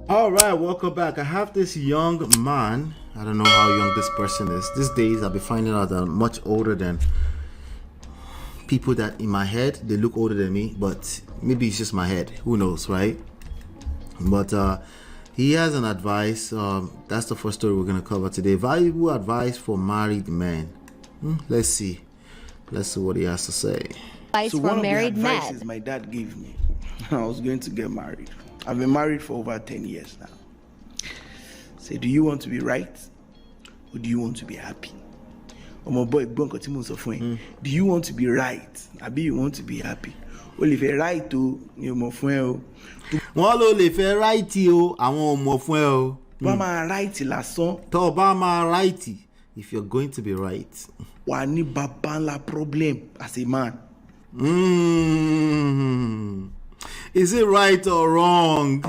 All right, welcome back. I have this young man. I don't know how young this person is. These days, I'll be finding out that I'm much older than people that in my head, they look older than me, but maybe it's just my head. Who knows, right? But he has an advice. That's the first story we're going to cover today. Valuable advice for married men. Let's see. Let's see what he has to say. Advice So for one of the married advices men. my dad gave me, I was going to get married. I've been married for over 10 years now. Say, do you want to be right or do you want to be happy? Oh my boy, do you want to be right? I be you want to be happy. Well, if you're right, you're my friend. Wọ́n ló lè fẹ́ ráìtì o, àwọn ò mọ̀ fún ẹ o. But my right lásán, Tó o bá máa ráìtì, if you're going to be right. wà ní baba ńlá problem as a man. Is it right or wrong?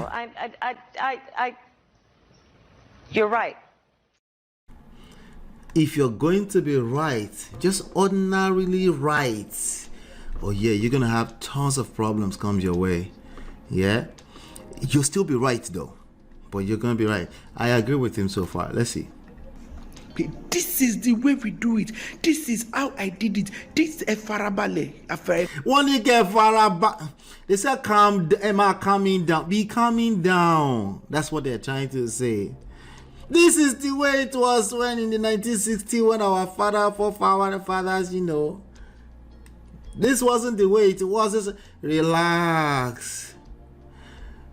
You're right. If you're going to be right, just ordinarily right, oh yeah, you're gonna have tons of problems come your way. Yeah, you'll still be right though, but you're gonna be right. I agree with him so far. Let's see. This is the way we do it. This is how I did it. This is a farabale. When you get far, they say am I calming down? Be calming down. That's what they're trying to say. This is the way it was when in the 1960s when our forefathers, this wasn't the way it was. Just relax.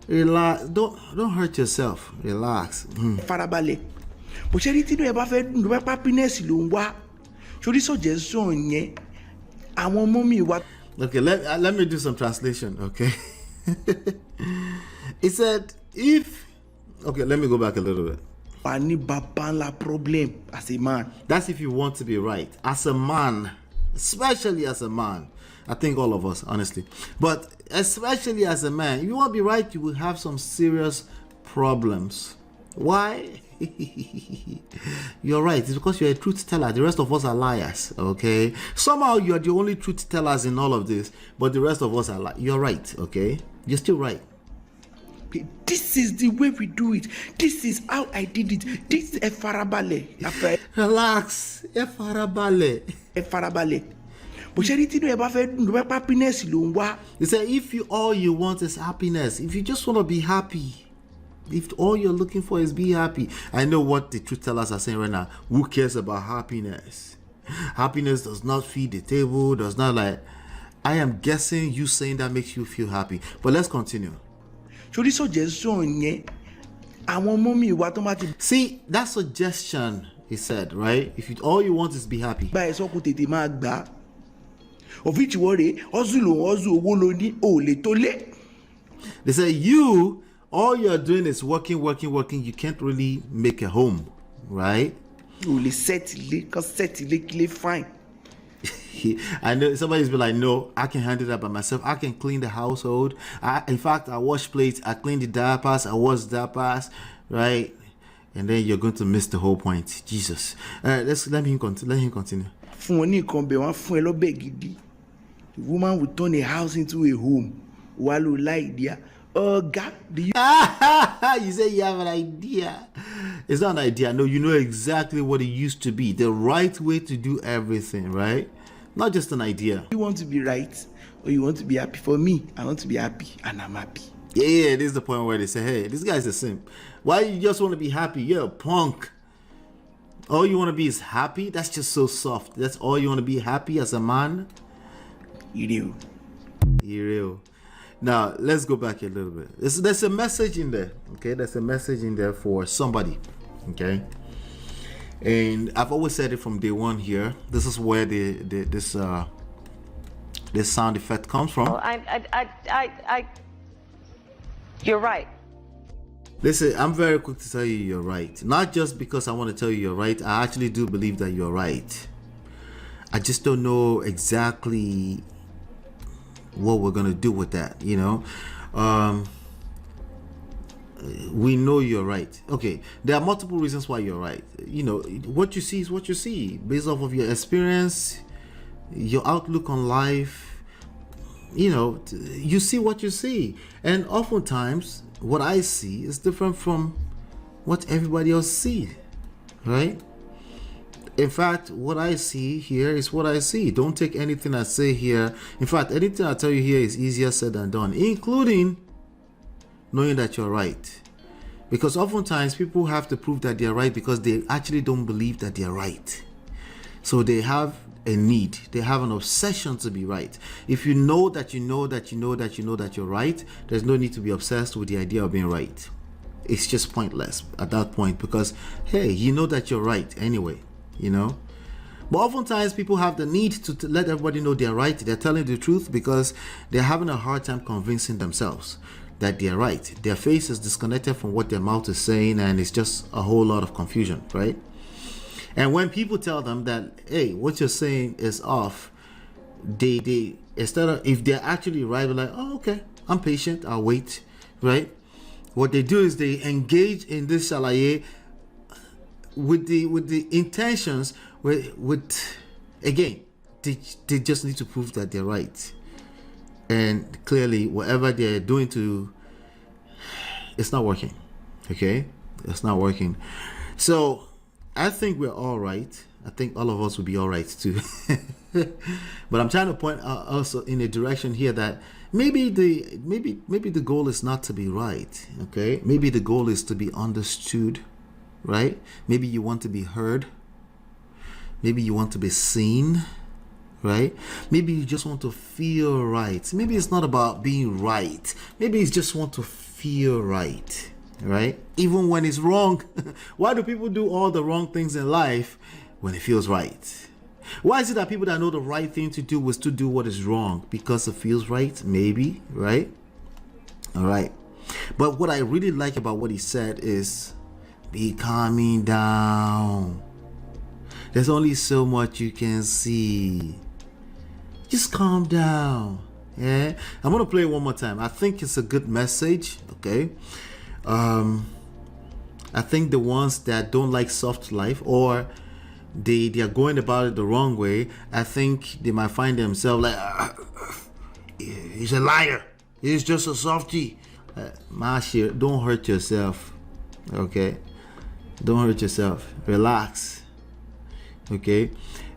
Don't hurt yourself. Relax. Farabale. But charity no ever fed no happiness ló ń wá. Sori suggestion yẹn. Àwọn mommy wa. Okay, let me do some translation, okay? It said okay, let me go back a little bit. Wà ní baba ńlá problem as a man. That's if you want to be right. As a man, especially as a man, I think all of us, honestly. But especially as a man, if you want to be right, you will have some serious problems. Why? You're right. It's because you're a truth teller. The rest of us are liars, okay? Somehow you're the only truth tellers in all of this, but the rest of us are liars. You're right, okay? You're still right. This is the way we do it. This is how I did it. This is a farabale. Relax. Farabale. A farabale. But charity no ever fed no happiness ló ń wá. They say if all you want is happiness, if you just want to be happy, if all you're looking for is be happy. I know what the truth tellers are saying right now. Who cares about happiness? Happiness does not feed the table, does not like. I am guessing you saying that makes you feel happy. But let's continue. Sori suggestion yẹn. Àwọn mommy wa tó máa ti. See, that suggestion, he said, right? If all you want is be happy. Bá ẹ sọ kó tètè máa gbà. Of which wọ́n rè hustle owó ló ní ò lè tó lé. They say all you're doing is working. You can't really make a home, right? Ò lè set ilé, kan set ilé kí lè fine. I know somebody's been like, no, I can handle that by myself. I can clean the household. In fact, I wash plates, I clean the diapers, I wash diapers, right? And then you're going to miss the whole point. Jesus. Let him continue. Fún wọn ní nǹkan bẹ̀ wọ́n fún ẹ lọ́bẹ̀ gidi. The woman will turn a house into a home. Wà ló láì díà. Ọ̀gá, do you You say you have an idea. It's not an idea. No, you know exactly what it used to be. The right way to do everything, right? Not just an idea. want to be right or you want to be happy? For me, I want to be happy and I'm happy. Yeah, this is the point where they say, hey, this guy's a simp. Why you just want to be happy? You're a punk. All you want to be is happy? That's just so soft. That's all you want to be, happy as a man? You do. You're real. Now, let's go back a little bit. There's a message in there, okay? There's a message in there for somebody, okay? And I've always said it from day one here. This is where this sound effect comes from. You're right. Listen, I'm very quick to tell you you're right. Not just because I want to tell you you're right. I actually do believe that you're right. I just don't know exactly what we're gonna do with that, we know you're right. Okay, there are multiple reasons why you're right. What you see is what you see based off of your experience, your outlook on life. You see what you see, and oftentimes what I see is different from what everybody else sees, right? In fact, what I see here is what I see. Don't take anything I say here. In fact, anything I tell you here is easier said than done, including knowing that you're right. Because oftentimes people have to prove that they're right because they actually don't believe that they're right. So they have a need, they have an obsession to be right. If you know that you know that you know that you know that you're right, there's no need to be obsessed with the idea of being right. It's just pointless at that point because, hey, you know that you're right anyway. You know, but oftentimes people have the need to let everybody know they're right, they're telling the truth because they're having a hard time convincing themselves that they're right. Their face is disconnected from what their mouth is saying, and it's just a whole lot of confusion, right? And when people tell them that, hey, what you're saying is off, they instead of, if they're actually right, they're like, oh, okay, I'm patient, I'll wait, right? What they do is they engage in this shalaye with the intentions with again they just need to prove that they're right, and clearly whatever they're doing it's not working. Okay, it's not working. So I think we're all right. I think all of us will be all right too. But I'm trying to point out also in a direction here that maybe the goal is not to be right. Okay, maybe the goal is to be understood. Right? Maybe you want to be heard. Maybe you want to be seen. Right? Maybe you just want to feel right. Maybe it's not about being right. Maybe you just want to feel right. Right? Even when it's wrong. Why do people do all the wrong things in life when it feels right? Why is it that people that know the right thing to do was to do what is wrong? Because it feels right? Maybe. Right? All right. But what I really like about what he said is, be calming down. There's only so much you can see. Just calm down. Yeah, I'm gonna play it one more time. I think it's a good message. Okay. I think the ones that don't like soft life or they are going about it the wrong way, I think they might find themselves like, he's a liar. He's just a softie. Mashir, don't hurt yourself. Okay. Don't hurt yourself. Relax. Okay.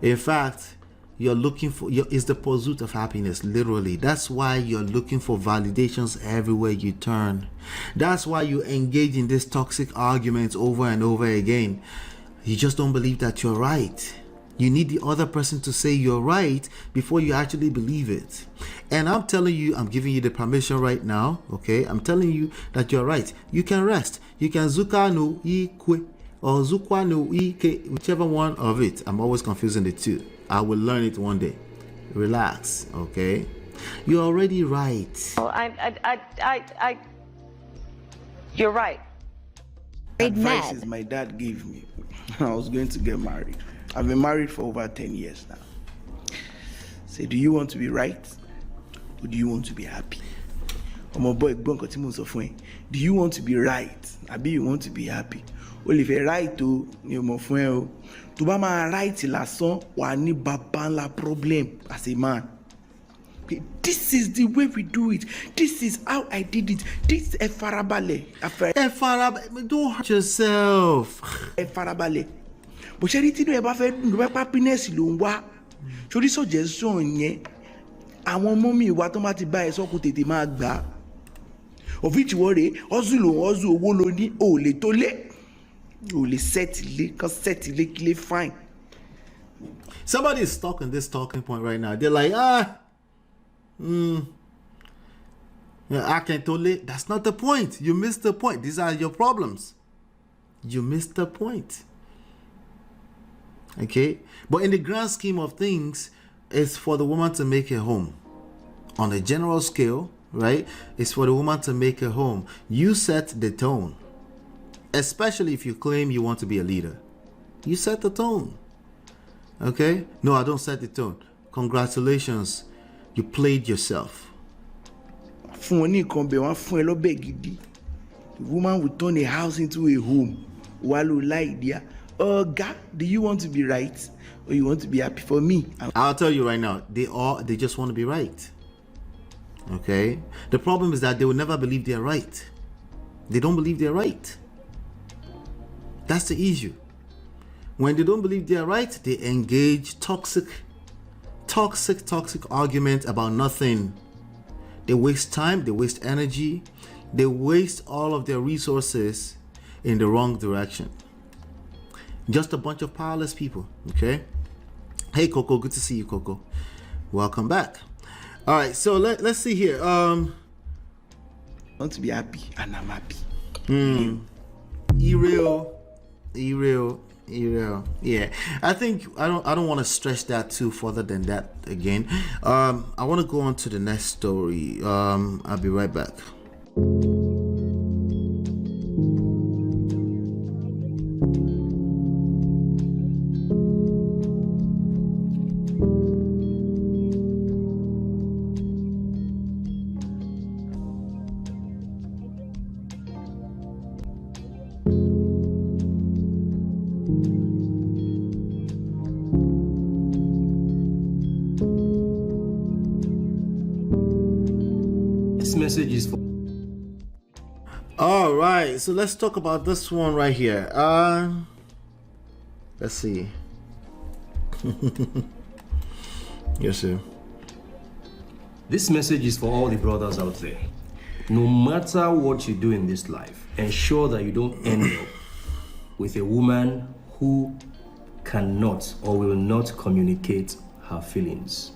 In fact, you're looking for it's the pursuit of happiness, literally. That's why you're looking for validations everywhere you turn. That's why you engage in these toxic arguments over and over again. You just don't believe that you're right. You need the other person to say you're right before you actually believe it. And I'm telling you, I'm giving you the permission right now, okay? I'm telling you that you're right. You can rest. You can zuka no ikwe or zukwa no ike, whichever one of it. I'm always confusing the two. I will learn it one day. Relax, okay? You're already right. Oh, you're right. Advices my dad gave me. I was going to get married. I've been married for over 10 years now. Say, do you want to be right or do you want to be happy? Oh my boy, do you want to be right? I be you want to be happy. Well, if you're right to my friend, to be my right lásán wà ní baba ńlá problem as a man. This is the way we do it. This is how I did it. This is Efarabale. Don't hurt yourself. Efarabale. But ṣe rí tí ẹ bá fẹ́ dùn bá happiness ló ń wá. Sórí suggestion yẹn àwọn ọmọ mi wá tó má ti bá ẹ sọ́kù tètè máa gbà. Òfin tí wọ́n rè ọ́zù ló ń ọ́zù owó ló ní ò lè tó lé. Ò lè set ilé kan set ilé kí lè fine. Somebody is stuck in this talking point right now. They're like, I can't totally. That's not the point. You missed the point. These are your problems. You missed the point. Okay? But in the grand scheme of things, it's for the woman to make a home. On a general scale, right? It's for the woman to make a home. You set the tone. Especially if you claim you want to be a leader. You set the tone. Okay? No, I don't set the tone. Congratulations. You played yourself. The woman will turn a house into a home. God, do you want to be right or you want to be happy? For me, I'll tell you right now, they just want to be right. Okay? The problem is that they will never believe they're right. They don't believe they're right. That's the issue. When they don't believe they're right, they engage toxic arguments about nothing. They waste time, they waste energy, they waste all of their resources in the wrong direction. Just a bunch of powerless people, okay? Hey Coco, good to see you, Coco. Welcome back. All right, so let's see here. I want to be happy, and I'm happy. E-real. Yeah, I think I don't want to stretch that too further than that again. I want to go on to the next story. I'll be right back. Message is for all right, so let's talk about this one right here. Let's see. Yes, sir. This message is for all the brothers out there. No matter what you do in this life, ensure that you don't end up with a woman who cannot or will not communicate her feelings.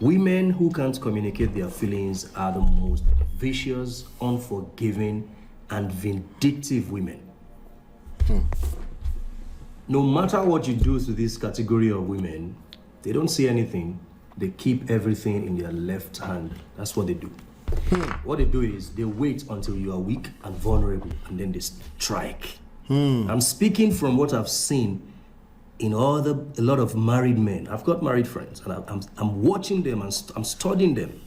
Women who can't communicate their feelings are the most vicious, unforgiving, and vindictive women. No matter what you do to this category of women, they don't see anything. They keep everything in their left hand. That's what they do. What they do is they wait until you are weak and vulnerable, and then they strike. I'm speaking from what I've seen in a lot of married men. I've got married friends, and I'm watching them and I'm studying them.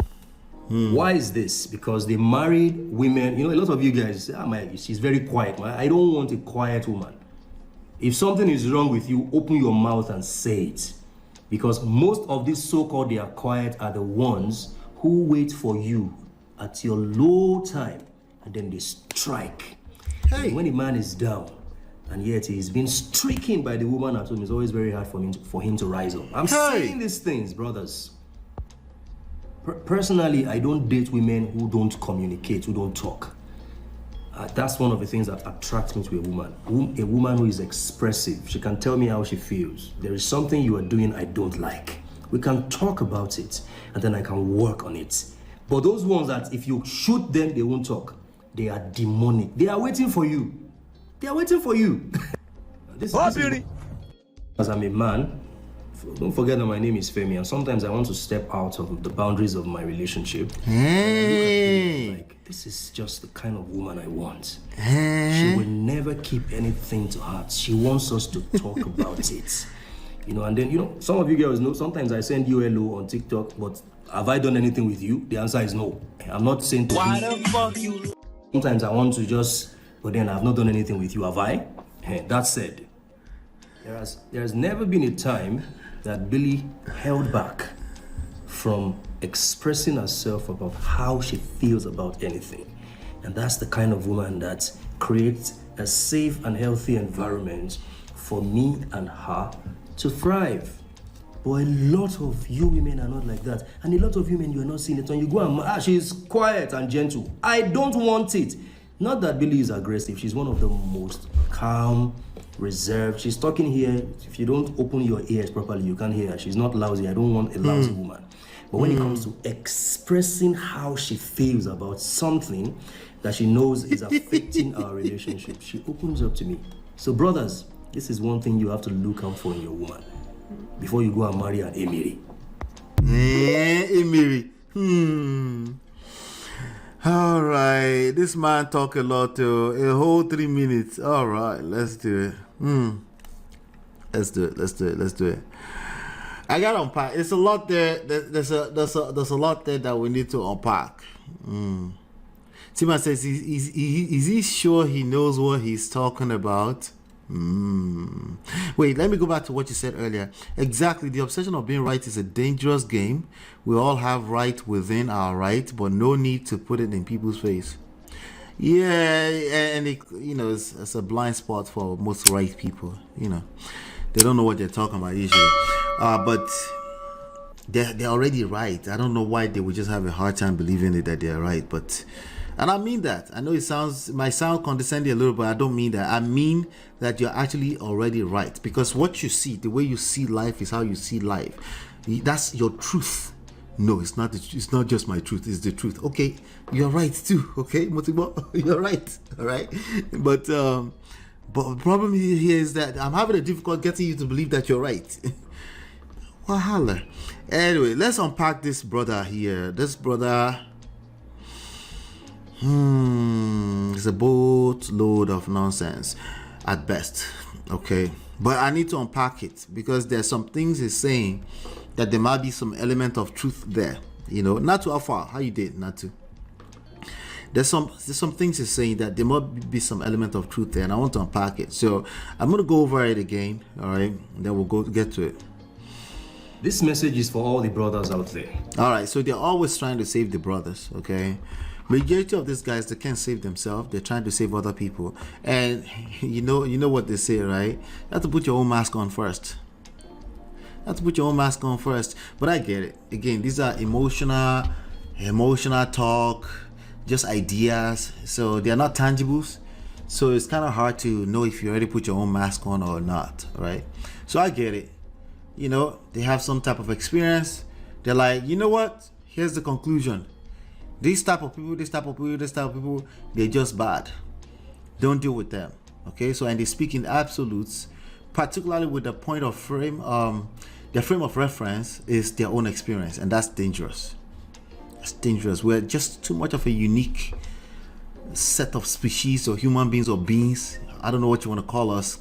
Why is this? Because they married women. You know, a lot of you guys say, she's very quiet. I don't want a quiet woman. If something is wrong with you, open your mouth and say it. Because most of these so-called they are quiet are the ones who wait for you at your low time, and then they strike. Hey. And when a man is down, and yet he's been stricken by the woman at home, it's always very hard for him to rise up. I'm saying these things, brothers. Personally, I don't date women who don't communicate, who don't talk. That's one of the things that attracts me to a woman. A woman who is expressive. She can tell me how she feels. There is something you are doing I don't like. We can talk about it, and then I can work on it. But those ones that if you shoot them, they won't talk. They are demonic. They are waiting for you. They are waiting for you. This is, as I'm a man, don't forget that my name is Femi, and sometimes I want to step out of the boundaries of my relationship. Hey. Like, this is just the kind of woman I want. She will never keep anything to heart. She wants us to talk about it. You know, and then, you know, some of you girls know, sometimes I send you hello on TikTok, but have I done anything with you? The answer is no. I'm not saying to Why the fuck you? Sometimes I want to just, but then I've not done anything with you, have I? That said, there has never been a time that Billy held back from expressing herself about how she feels about anything. And that's the kind of woman that creates a safe and healthy environment for me and her to thrive. But a lot of you women are not like that. And a lot of women, you're not seeing it. When you go and, she's quiet and gentle. I don't want it. Not that Billy is aggressive. She's one of the most calm, reserved. She's talking here. If you don't open your ears properly, you can't hear her. She's not lousy. I don't want a lousy woman. But when it comes to expressing how she feels about something that she knows is affecting our relationship, she opens up to me. So brothers, this is one thing you have to look out for in your woman before you go and marry an Emiri. Emiri. All right, this man talk a lot too. A whole 3 minutes. All right, let's do it. Let's do it. I gotta unpack. It's a lot there. There's a lot there that we need to unpack. Tima says, is he sure he knows what he's talking about? Wait, let me go back to what you said earlier. Exactly, the obsession of being right is a dangerous game. We all have right within our right, but no need to put it in people's face. Yeah, and it, it's a blind spot for most right people. They don't know what they're talking about usually. But they're already right. I don't know why they would just have a hard time believing it that they're right. But, and I mean that. I know it might sound condescending a little, but I don't mean that. I mean that you're actually already right, because what you see, the way you see life, is how you see life. That's your truth. No, it's not. It's not just my truth. It's the truth. Okay, you're right too. Okay, Motibo, you're right. All right, but the problem here is that I'm having a difficult getting you to believe that you're right. Wahala. Anyway, let's unpack this brother here. This brother, is a boatload of nonsense at best. Okay, but I need to unpack it because there's some things he's saying that there might be some element of truth there. Not too far. How you did? Not too. There's some things he's saying that there might be some element of truth there, and I want to unpack it. So I'm gonna go over it again. All right, and then we'll get to it. This message is for all the brothers out there. All right, so they're always trying to save the brothers. Okay, majority of these guys, they can't save themselves. They're trying to save other people, and you know what they say, right? You have to put your own mask on first. But I get it. Again, these are emotional talk, just ideas. So they are not tangibles. So it's kind of hard to know if you already put your own mask on or not, right? So I get it. They have some type of experience. They're like, you know what? Here's the conclusion. This type of people, they're just bad. Don't deal with them. Okay? So, and they speak in absolutes, particularly with the point of their frame of reference is their own experience, and that's dangerous. It's dangerous. We're just too much of a unique set of species or human beings or beings. I don't know what you want to call us.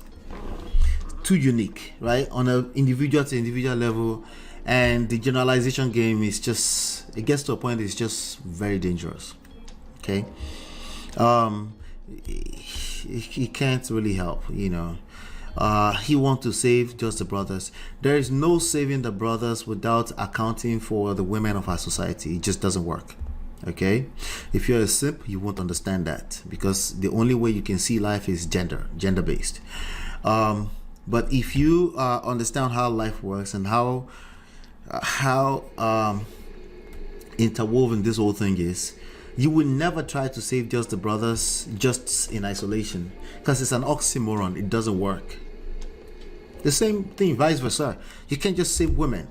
Too unique, right? On an individual to individual level, and the generalization game is just, it gets to a point it's just very dangerous. Okay? He can't really help, he wants to save just the brothers. There is no saving the brothers without accounting for the women of our society. It just doesn't work. Okay, if you're a simp, you won't understand that, because the only way you can see life is gender based. But if you understand how life works and how interwoven this whole thing is, you will never try to save just the brothers just in isolation, because it's an oxymoron. It doesn't work. The same thing, vice versa. You can't just save women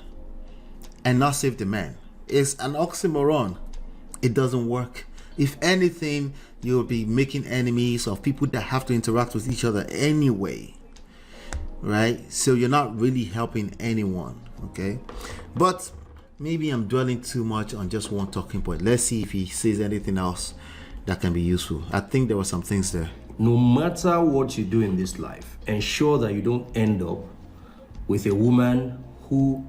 and not save the men. It's an oxymoron. It doesn't work. If anything, you'll be making enemies of people that have to interact with each other anyway, right? So you're not really helping anyone. Okay, but maybe I'm dwelling too much on just one talking point. Let's see if he says anything else that can be useful. I think there were some things there. No matter what you do in this life, ensure that you don't end up with a woman who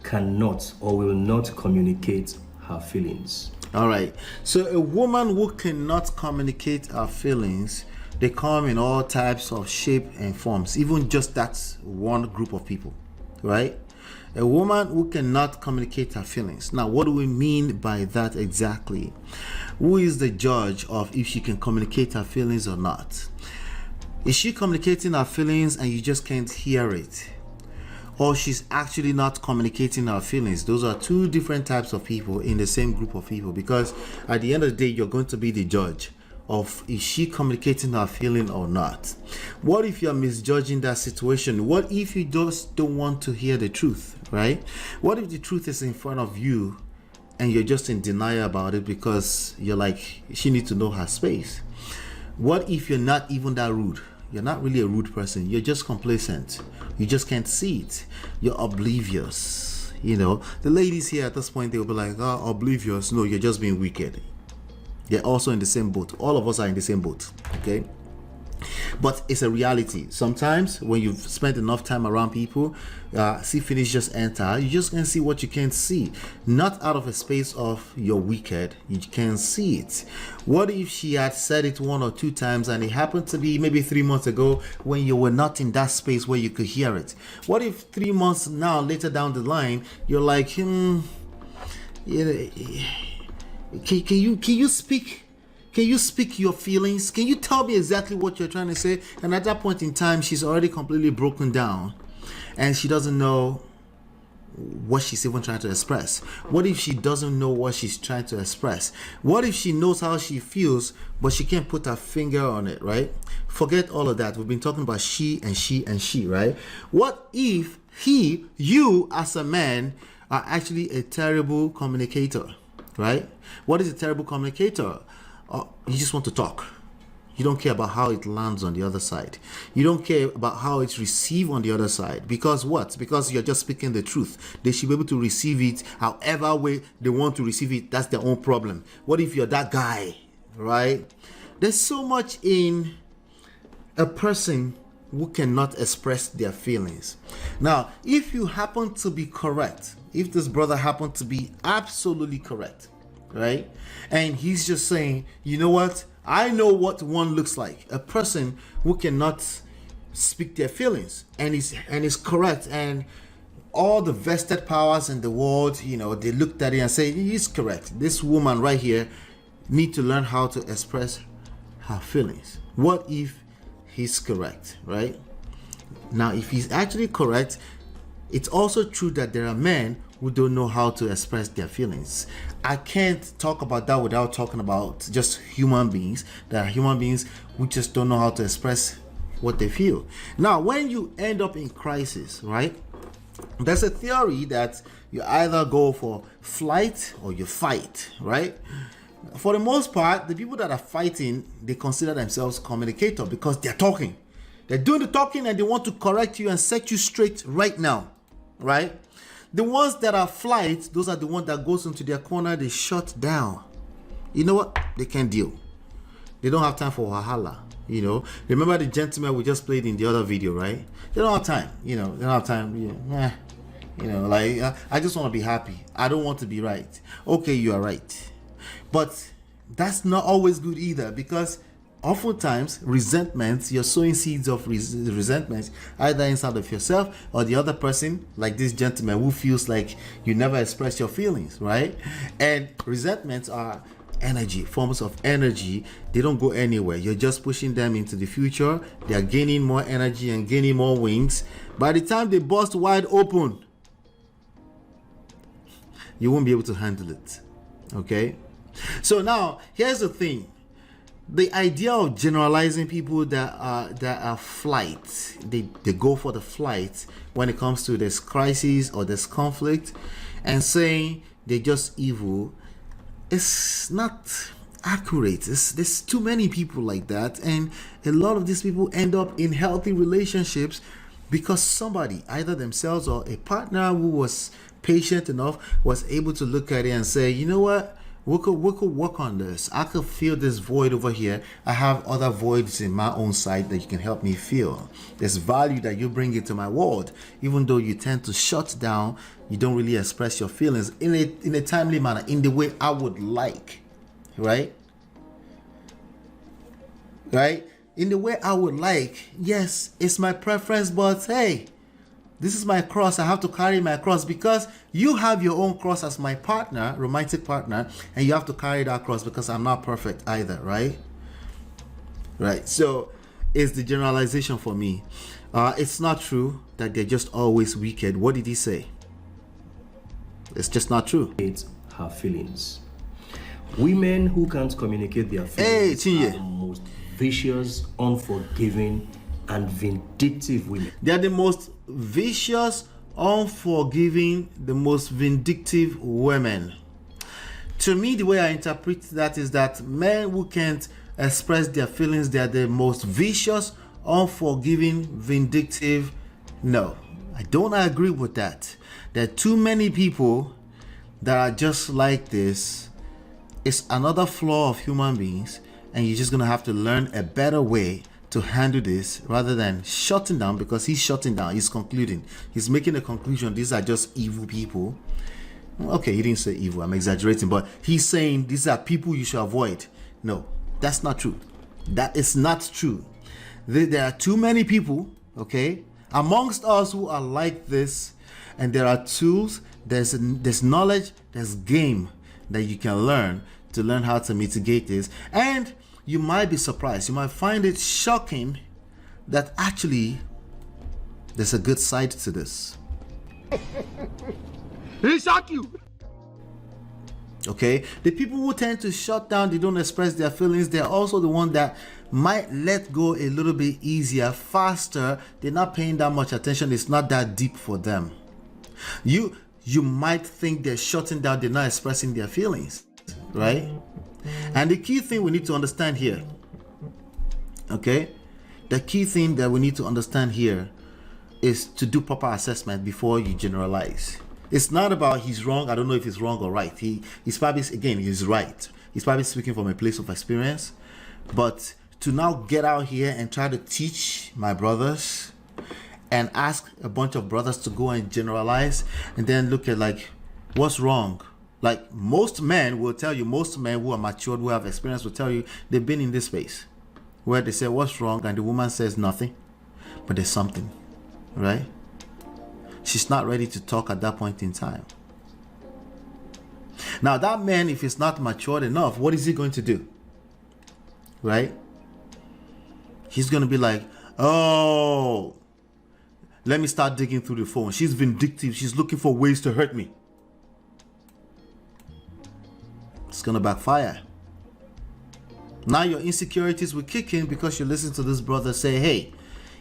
cannot or will not communicate her feelings. All right. So a woman who cannot communicate her feelings, they come in all types of shape and forms. Even just that's one group of people, right? A woman who cannot communicate her feelings. Now, what do we mean by that exactly? Who is the judge of if she can communicate her feelings or not? Is she communicating her feelings and you just can't hear it? Or she's actually not communicating her feelings? Those are two different types of people in the same group of people, because at the end of the day, you're going to be the judge of is she communicating her feeling or not. What if you're misjudging that situation? What if you just don't want to hear the truth, right? What if the truth is in front of you and you're just in denial about it because you're like, she needs to know her space? What if you're not even that rude? You're not really a rude person. You're just complacent. You just can't see it. You're oblivious. The ladies here at this point, they'll be like, oh, oblivious. No, you're just being wicked. They're also in the same boat. All of us are in the same boat. Okay? But it's a reality. Sometimes when you've spent enough time around people, see finish just enter, you just can see what you can't see. Not out of a space of you're wicked, you can see it. What if she had said it one or two times and it happened to be maybe 3 months ago when you were not in that space where you could hear it? What if 3 months now later down the line, you're like, can you speak Can you speak your feelings? Can you tell me exactly what you're trying to say? And at that point in time, she's already completely broken down and she doesn't know what she's even trying to express. What if she doesn't know what she's trying to express? What if she knows how she feels, but she can't put her finger on it, right? Forget all of that. We've been talking about she and she and she, right? What if you as a man are actually a terrible communicator, right? What is a terrible communicator? You just want to talk. You don't care about how it lands on the other side. You don't care about how it's received on the other side. Because what? Because you're just speaking the truth. They should be able to receive it however way they want to receive it. That's their own problem. What if you're that guy, right? There's so much in a person who cannot express their feelings. Now, if you happen to be correct, if this brother happened to be absolutely correct, right? And he's just saying, you know what? I know what one looks like. A person who cannot speak their feelings and is correct, and all the vested powers in the world, you know, they looked at it and say, he's correct. This woman right here need to learn how to express her feelings. What if he's correct, right? Now, if he's actually correct, it's also true that there are men who don't know how to express their feelings. I can't talk about that without talking about just human beings. There are human beings who just don't know how to express what they feel. Now, when you end up in crisis, right, there's a theory that you either go for flight or you fight, right? For the most part, the people that are fighting, they consider themselves communicator because they're talking. They're doing the talking and they want to correct you and set you straight right now, right? The ones that are flight, those are the ones that goes into their corner, they shut down. You know what? They can't deal. They don't have time for wahala. You know, remember the gentleman we just played in the other video, right? They don't have time. You know, they don't have time. Yeah. You know, like, I just want to be happy. I don't want to be right. Okay, you are right. But that's not always good either, because oftentimes resentments, you're sowing seeds of resentment either inside of yourself or the other person, like this gentleman who feels like you never express your feelings, right? And resentments are energy, forms of energy. They don't go anywhere. You're just pushing them into the future. They are gaining more energy and gaining more wings. By the time they bust wide open, you won't be able to handle it. Okay? So now, here's the thing. The idea of generalizing people that are flight, they go for the flight when it comes to this crisis or this conflict, and saying they're just evil, it's not accurate. There's too many people like that, and a lot of these people end up in healthy relationships because somebody, either themselves or a partner who was patient enough, was able to look at it and say, you know what? We could work on this. I could feel this void over here. I have other voids in my own side that you can help me feel. There's value that you bring into my world. Even though you tend to shut down, you don't really express your feelings in a timely manner, in the way I would like. Right? Right? In the way I would like. Yes, it's my preference, but hey, this is my cross. I have to carry my cross because you have your own cross as my partner, romantic partner, and you have to carry that cross because I'm not perfect either, right? Right. So it's the generalization for me. It's not true that they're just always wicked. What did he say? It's just not true. It's her feelings. Women who can't communicate their feelings are the most vicious, unforgiving, and vindictive women. They are the most vicious, unforgiving, the most vindictive women. To me, the way I interpret that is that men who can't express their feelings, they are the most vicious, unforgiving, vindictive. No, I don't agree with that. There are too many people that are just like this. It's another flaw of human beings, and you're just gonna have to learn a better way to handle this rather than shutting down, because he's shutting down, he's concluding, he's making a conclusion, these are just evil people. Okay, he didn't say evil, I'm exaggerating, but he's saying these are people you should avoid. No, that's not true. That is not true. There are too many people, okay, amongst us who are like this, and there are tools, there's knowledge, there's game that you can learn to learn how to mitigate this. And you might be surprised. You might find it shocking that actually there's a good side to this. He shock you. Okay, the people who tend to shut down, they don't express their feelings, they're also the one that might let go a little bit easier, faster. They're not paying that much attention. It's not that deep for them. You might think they're shutting down, they're not expressing their feelings, right? And the key thing we need to understand here, okay, the key thing that we need to understand here is to do proper assessment before you generalize. It's not about he's wrong. I don't know if he's wrong or right. He's probably, again, he's right. He's probably speaking from a place of experience. But to now get out here and try to teach my brothers and ask a bunch of brothers to go and generalize and then look at like, what's wrong? Like most men will tell you, most men who are matured, who have experience will tell you they've been in this space where they say, what's wrong? And the woman says nothing, but there's something, right? She's not ready to talk at that point in time. Now that man, if he's not matured enough, what is he going to do? Right? He's going to be like, oh, let me start digging through the phone. She's vindictive. She's looking for ways to hurt me. It's going to backfire. Now your insecurities will kick in because you listen to this brother say, hey,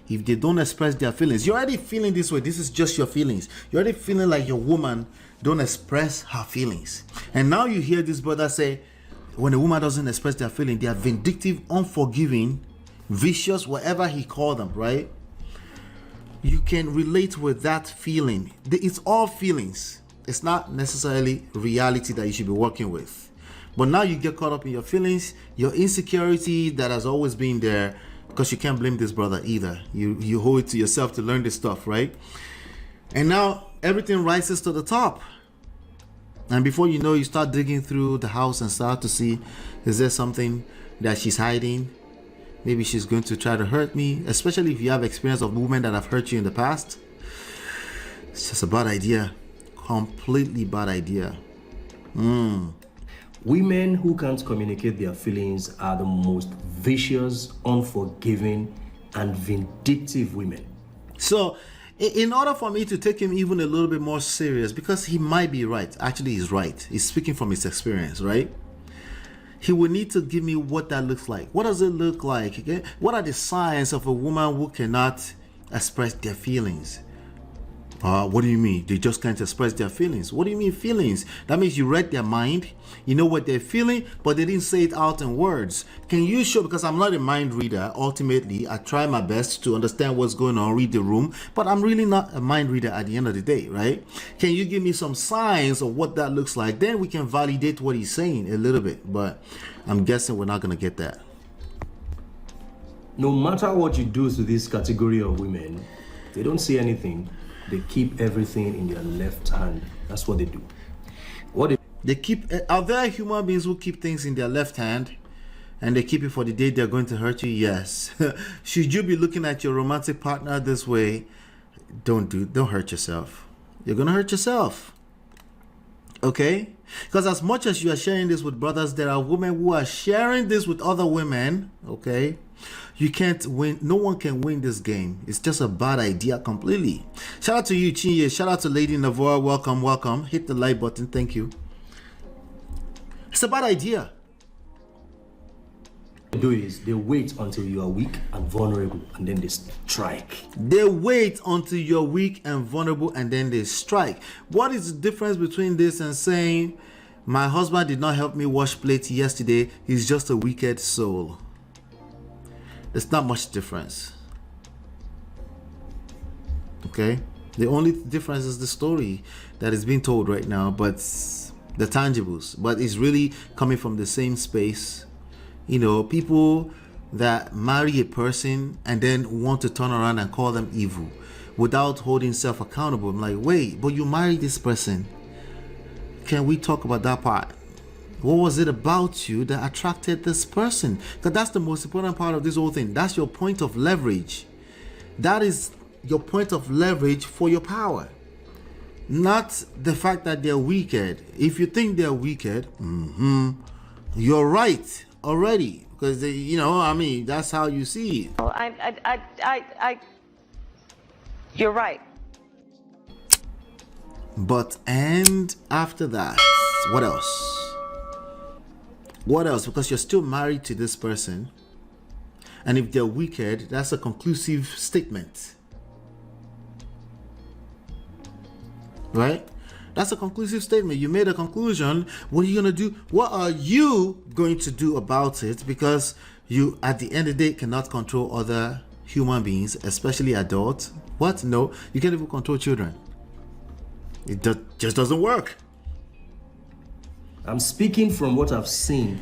if they don't express their feelings, you're already feeling this way. This is just your feelings. You're already feeling like your woman don't express her feelings. And now you hear this brother say, when a woman doesn't express their feelings, they are vindictive, unforgiving, vicious, whatever he called them, right? You can relate with that feeling. It's all feelings. It's not necessarily reality that you should be working with. But now you get caught up in your feelings, your insecurity that has always been there, because you can't blame this brother either. You owe it to yourself to learn this stuff, right? And now everything rises to the top. And before you know, you start digging through the house and start to see, is there something that she's hiding? Maybe she's going to try to hurt me, especially if you have experience of women that have hurt you in the past. It's just a bad idea. Completely bad idea. Women who can't communicate their feelings are the most vicious, unforgiving, and vindictive women. So, in order for me to take him even a little bit more serious, because he might be right, actually he's right. He's speaking from his experience, right? He will need to give me what that looks like. What does it look like? Okay? What are the signs of a woman who cannot express their feelings? What do you mean? They just can't express their feelings. What do you mean feelings? That means you read their mind. You know what they're feeling, but they didn't say it out in words. Can you show, because I'm not a mind reader, ultimately, I try my best to understand what's going on, read the room, but I'm really not a mind reader at the end of the day, right? Can you give me some signs of what that looks like? Then we can validate what he's saying a little bit, but I'm guessing we're not going to get that. No matter what you do to this category of women, they don't say anything. They keep everything in their left hand. That's what they do. Are there human beings who keep things in their left hand and they keep it for the day they're going to hurt you? Yes. Should you be looking at your romantic partner this way? Don't hurt yourself. You're going to hurt yourself. Okay? Because as much as you are sharing this with brothers, there are women who are sharing this with other women. Okay? You can't win. No one can win this game. It's just a bad idea completely. Shout out to you, Chinye. Shout out to Lady Navoa. Welcome, welcome. Hit the like button. Thank you. It's a bad idea. What they do is they wait until you are weak and vulnerable, and then they strike. They wait until you're weak and vulnerable, and then they strike. What is the difference between this and saying, my husband did not help me wash plates yesterday, he's just a wicked soul? There's not much difference. Okay? The only difference is the story that is being told right now, but the tangibles. But it's really coming from the same space. You know, people that marry a person and then want to turn around and call them evil without holding self accountable. I'm like, wait, but you married this person. Can we talk about that part? What was it about you that attracted this person? Because that's the most important part of this whole thing. That's your point of leverage. That is your point of leverage for your power. Not the fact that they're wicked. If you think they're wicked, You're right already because I mean, that's how you see it. Oh, you're right. But and after that, what else? What else? Because you're still married to this person, and if they're wicked, that's a conclusive statement, right? That's a conclusive statement. You made a conclusion. What are you gonna do? What are you going to do about it? Because you, at the end of the day, cannot control other human beings, especially adults. What? No, you can't even control children. It just doesn't work. I'm speaking from what I've seen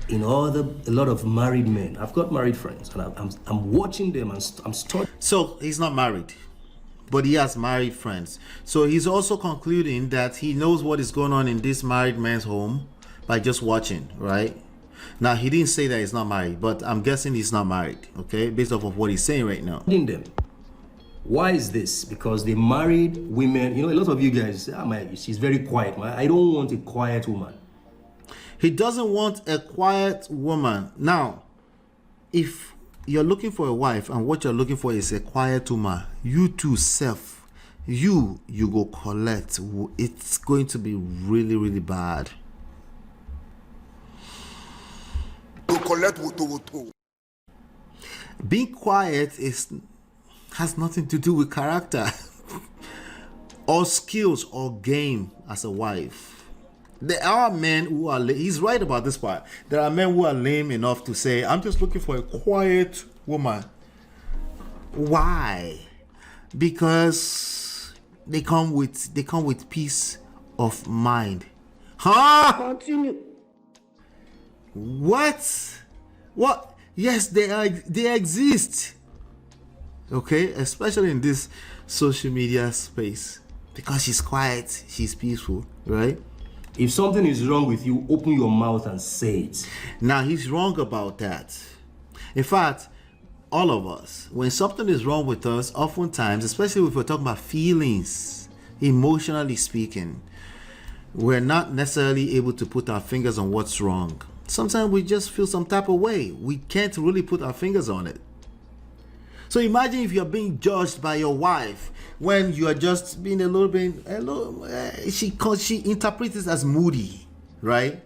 in a lot of married men. I've got married friends, and I'm watching them, and I'm studying. So he's not married, but he has married friends. So he's also concluding that he knows what is going on in this married man's home by just watching, right? Now, he didn't say that he's not married, but I'm guessing he's not married, okay? Based off of what he's saying right now. Them. Why is this? Because the married women, a lot of you guys say, she's very quiet. I don't want a quiet woman. He doesn't want a quiet woman. Now, if you're looking for a wife and what you're looking for is a quiet woman, you too you go collect. It's going to be really, really bad. Being quiet has nothing to do with character or skills or game as a wife. There are men who are he's right about this part. There are men who are lame enough to say, I'm just looking for a quiet woman. Why? Because they come with peace of mind. Huh? Continue. What? Yes, they exist. Okay, especially in this social media space, because she's quiet, she's peaceful, right? If something is wrong with you, open your mouth and say it. Now, he's wrong about that. In fact, all of us, when something is wrong with us, oftentimes, especially if we're talking about feelings, emotionally speaking, we're not necessarily able to put our fingers on what's wrong. Sometimes we just feel some type of way. We can't really put our fingers on it. So imagine if you're being judged by your wife when you are just being she interprets it as moody, right?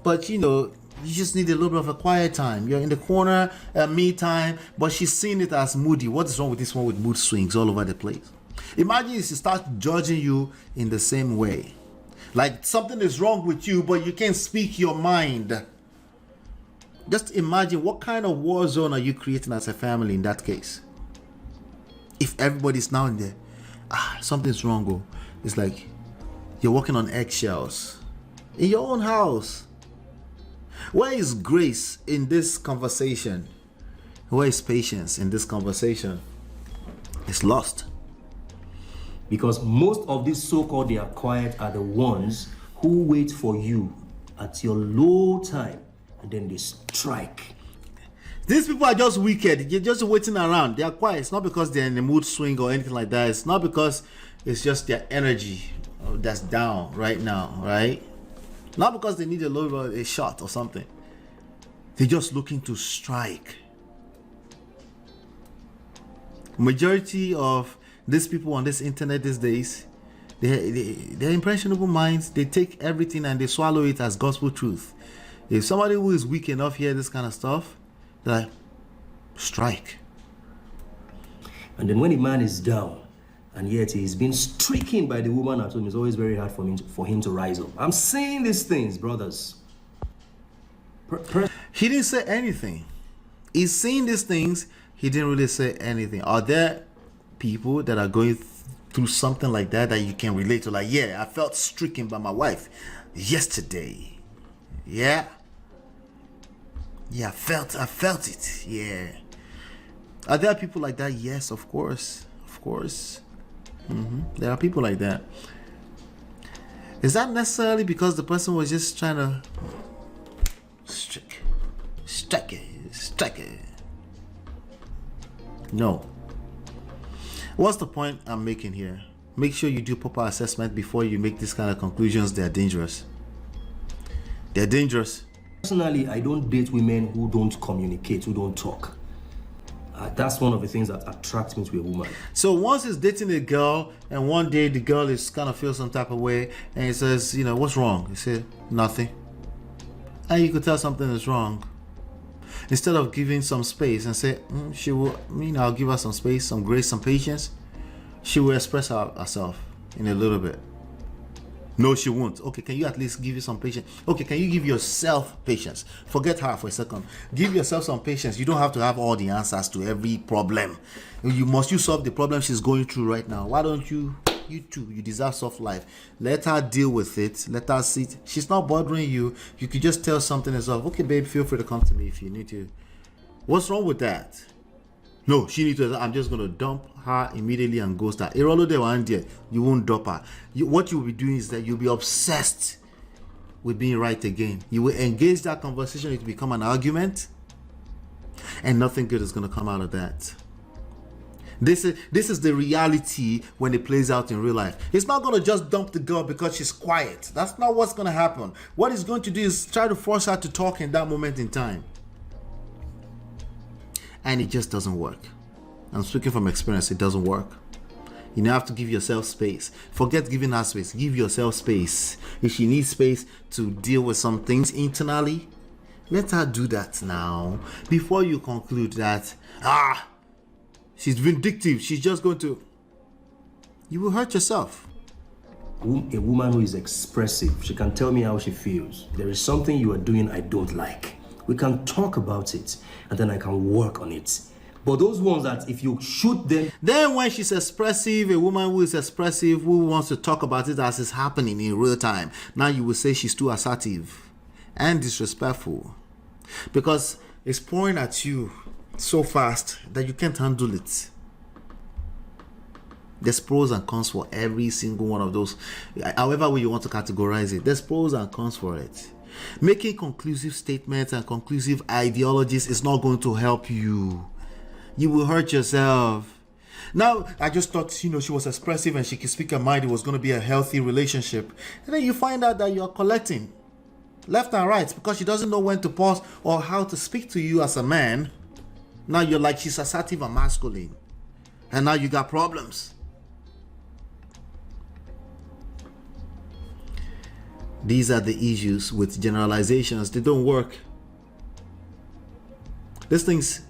But you just need a little bit of a quiet time. You're in the corner, me time, but she's seeing it as moody. What is wrong with this one with mood swings all over the place? Imagine if she starts judging you in the same way. Like something is wrong with you, but you can't speak your mind. Just imagine what kind of war zone are you creating as a family in that case? If everybody's now in there, something's wrong. Oh, it's like you're walking on eggshells in your own house. Where is grace in this conversation? Where is patience in this conversation? It's lost. Because most of these so-called they are quiet are the ones who wait for you at your low time and then they strike. These people are just wicked. You're just waiting around. They are quiet. It's not because they're in a mood swing or anything like that. It's not because it's just their energy that's down right now, right? Not because they need a shot or something. They're just looking to strike. Majority of these people on this internet these days, they're impressionable minds. They take everything and they swallow it as gospel truth. If somebody who is weak enough hear this kind of stuff, they're like, strike. And then when a man is down and yet he's been stricken by the woman at home, it's always very hard for him to rise up. I'm saying these things, brothers. He didn't say anything. He's saying these things. He didn't really say anything. Are there people that are going through something like that you can relate to? Like, yeah, I felt stricken by my wife yesterday. Yeah, I felt it. Yeah. Are there people like that? Yes, of course. There are people like that. Is that necessarily because the person was just trying to strike it? No. What's the point I'm making here? Make sure you do proper assessment before you make these kind of conclusions. They're dangerous. They're dangerous. Personally, I don't date women who don't communicate, who don't talk. That's one of the things that attracts me to a woman. So once he's dating a girl, and one day the girl is kind of feel some type of way, and he says, you know, what's wrong? He said, nothing. And you could tell something is wrong. Instead of giving some space and say, she will, I'll give her some space, some grace, some patience, she will express herself in a little bit. No, she won't. Okay, can you at least give you some patience? Okay, can you give yourself patience? Forget her for a second. Give yourself some patience. You don't have to have all the answers to every problem. You solve the problem she's going through right now. Why don't you too, you deserve soft life. Let her deal with it. Let her sit. She's not bothering you. You could just tell something as well. Okay, babe, feel free to come to me if you need to. What's wrong with that? No, she needs to. I'm just going to dump her immediately and ghost her. You won't dump her. What you'll be doing is that you'll be obsessed with being right again. You will engage that conversation. It will become an argument, and nothing good is going to come out of that. This is the reality when it plays out in real life. It's not going to just dump the girl because she's quiet. That's not what's going to happen. What he's going to do is try to force her to talk in that moment in time. And it just doesn't work. I'm speaking from experience. It doesn't work. You now have to give yourself space. Forget giving her space. Give yourself space. If she needs space to deal with some things internally, let her do that now. Before you conclude that, she's vindictive, she's just going to... You will hurt yourself. A woman who is expressive, she can tell me how she feels. There is something you are doing I don't like. We can talk about it, and then I can work on it. But those ones that if you shoot them... Then when she's expressive, a woman who is expressive, who wants to talk about it as it's happening in real time, now you will say she's too assertive and disrespectful. Because it's pouring at you so fast that you can't handle it. There's pros and cons for every single one of those. However way you want to categorize it, there's pros and cons for it. Making conclusive statements and conclusive ideologies is not going to help you. You will hurt yourself. Now, I just thought, she was expressive and she could speak her mind. It was going to be a healthy relationship. And then you find out that you're collecting left and right because she doesn't know when to pause or how to speak to you as a man. Now you're like, she's assertive and masculine. And now you got problems. These are the issues with generalizations. They don't work. These things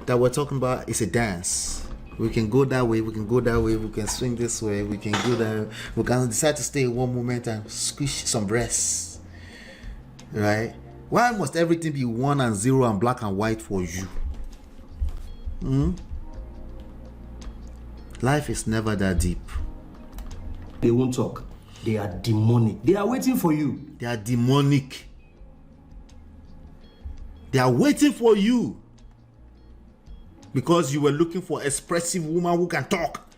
that we're talking about is a dance. We can go that way, we can go that way, we can swing this way, we can go that. We can decide to stay in one moment and squish some breasts. Right? Why must everything be 1 and 0 and black and white for you? Life is never that deep. They won't talk. They are demonic. They are waiting for you. They are demonic. They are waiting for you. Because you were looking for an expressive woman who can talk.